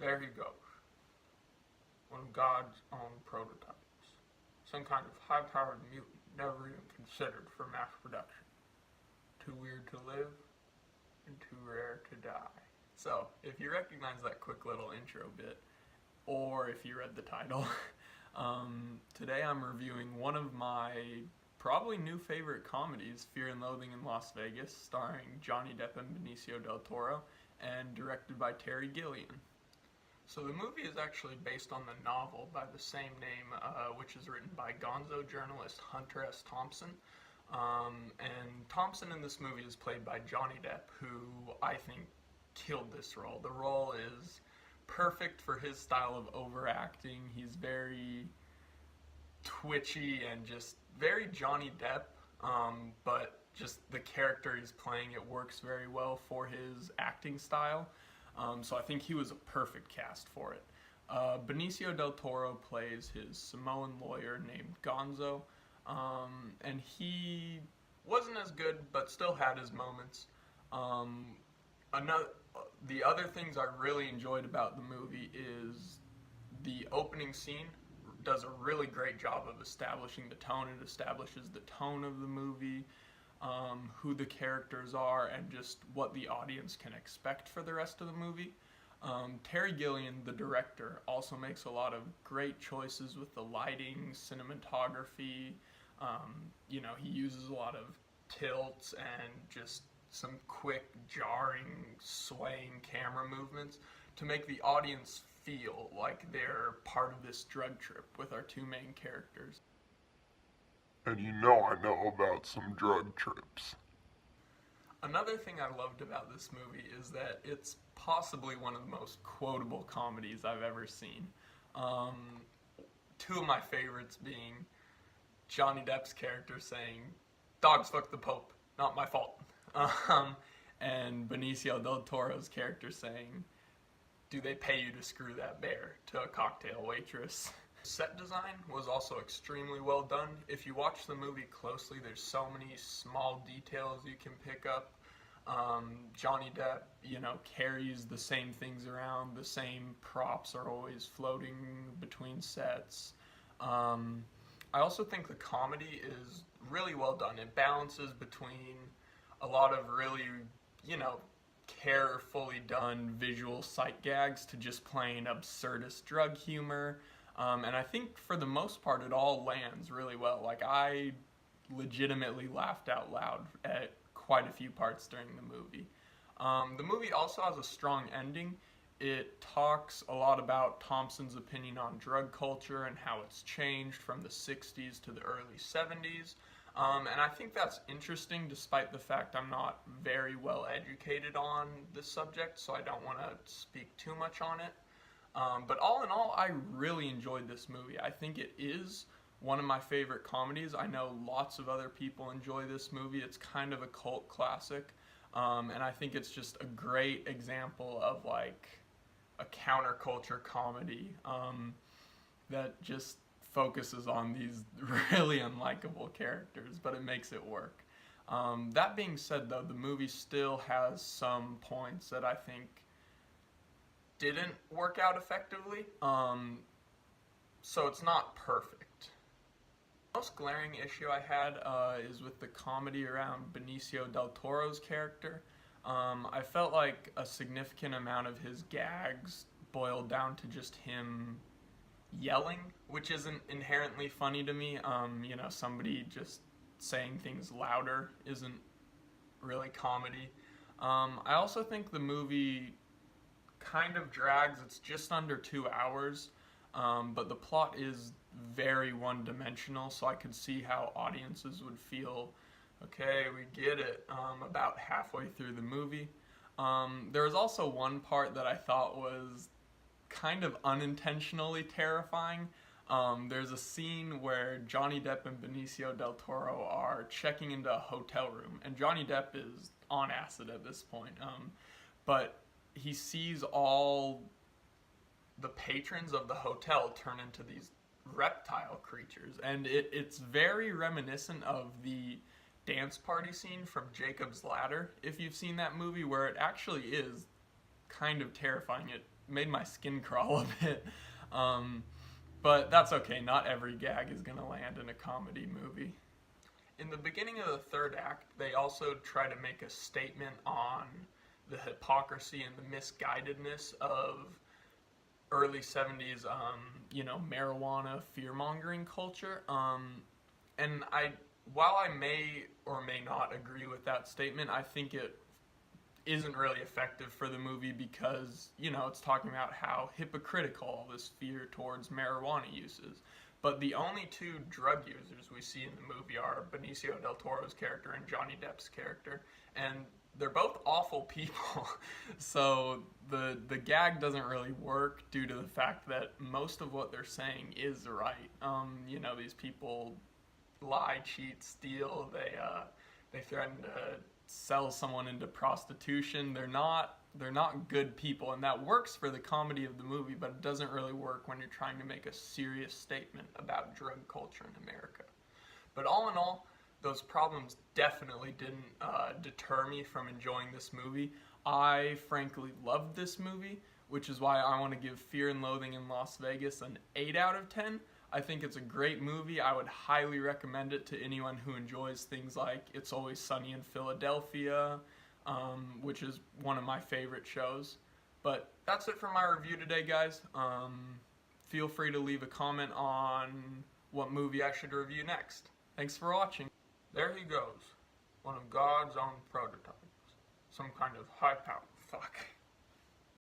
There he goes. One of God's own prototypes. Some kind of high-powered mutant never even considered for mass production. Too weird to live and too rare to die. So, if you recognize that quick little intro bit, or if you read the title, today I'm reviewing one of my probably new favorite comedies, Fear and Loathing in Las Vegas, starring Johnny Depp and Benicio del Toro, and directed by Terry Gilliam. So the movie is actually based on the novel by the same name, which is written by Gonzo journalist Hunter S. Thompson. And Thompson in this movie is played by Johnny Depp, who I think killed this role. The role is perfect for his style of overacting. He's very twitchy and just very Johnny Depp, but just the character he's playing, it works very well for his acting style. So I think he was a perfect cast for it. Benicio del Toro plays his Samoan lawyer named Gonzo, and he wasn't as good, but still had his moments. The other things I really enjoyed about the movie is the opening scene does a really great job of establishing the tone. It establishes the tone of the movie, who the characters are, and just what the audience can expect for the rest of the movie. Terry Gilliam, the director, also makes a lot of great choices with the lighting, cinematography. He uses a lot of tilts and just some quick, jarring, swaying camera movements to make the audience feel like they're part of this drug trip with our two main characters. And you know I know about some drug trips. Another thing I loved about this movie is that it's possibly one of the most quotable comedies I've ever seen. Two of my favorites being Johnny Depp's character saying, "Dogs fuck the Pope, not my fault." And Benicio del Toro's character saying, "Do they pay you to screw that bear?" to a cocktail waitress. Set design was also extremely well done. If you watch the movie closely, there's so many small details you can pick up. Johnny Depp, carries the same things around. The same props are always floating between sets. I also think the comedy is really well done. It balances between a lot of really, carefully done visual sight gags to just plain absurdist drug humor. And I think for the most part it all lands really well. Like, I legitimately laughed out loud at quite a few parts during the movie. The movie also has a strong ending. It talks a lot about Thompson's opinion on drug culture and how it's changed from the 60s to the early 70s. And I think that's interesting, despite the fact I'm not very well educated on this subject, so I don't want to speak too much on it. But all in all, I really enjoyed this movie. I think it is one of my favorite comedies. I know lots of other people enjoy this movie. It's kind of a cult classic. And I think it's just a great example of like a counterculture comedy that just focuses on these really unlikable characters, but it makes it work. That being said, though, the movie still has some points that I think didn't work out effectively, so it's not perfect. The most glaring issue I had is with the comedy around Benicio del Toro's character. I felt like a significant amount of his gags boiled down to just him yelling, which isn't inherently funny to me. Somebody just saying things louder isn't really comedy. I also think the movie kind of drags. It's just under 2 hours, but the plot is very one-dimensional, so I could see how audiences would feel, okay, we get it, about halfway through the movie. There was also one part that I thought was kind of unintentionally terrifying. There's a scene where Johnny Depp and Benicio del Toro are checking into a hotel room, and Johnny Depp is on acid at this point, but he sees all the patrons of the hotel turn into these reptile creatures, and it's very reminiscent of the dance party scene from Jacob's Ladder, if you've seen that movie, where it actually is kind of terrifying. It made my skin crawl a bit. But that's okay. Not every gag is going to land in a comedy movie. In the beginning of the third act, they also try to make a statement on the hypocrisy and the misguidedness of early 70s, marijuana fear-mongering culture. And while I may or may not agree with that statement, I think it isn't really effective for the movie because, it's talking about how hypocritical all this fear towards marijuana use is. But the only two drug users we see in the movie are Benicio del Toro's character and Johnny Depp's character. And they're both awful people. So the gag doesn't really work due to the fact that most of what they're saying is right. These people lie, cheat, steal. They threaten to sell someone into prostitution. They're not good people, and that works for the comedy of the movie, but it doesn't really work when you're trying to make a serious statement about drug culture in America. But all in all, those problems definitely didn't deter me from enjoying this movie. I frankly loved this movie, which is why I want to give Fear and Loathing in Las Vegas an 8 out of 10. I think it's a great movie. I would highly recommend it to anyone who enjoys things like It's Always Sunny in Philadelphia, which is one of my favorite shows. But that's it for my review today, guys. Feel free to leave a comment on what movie I should review next. Thanks for watching. There he goes. One of God's own prototypes. Some kind of high-powered fuck.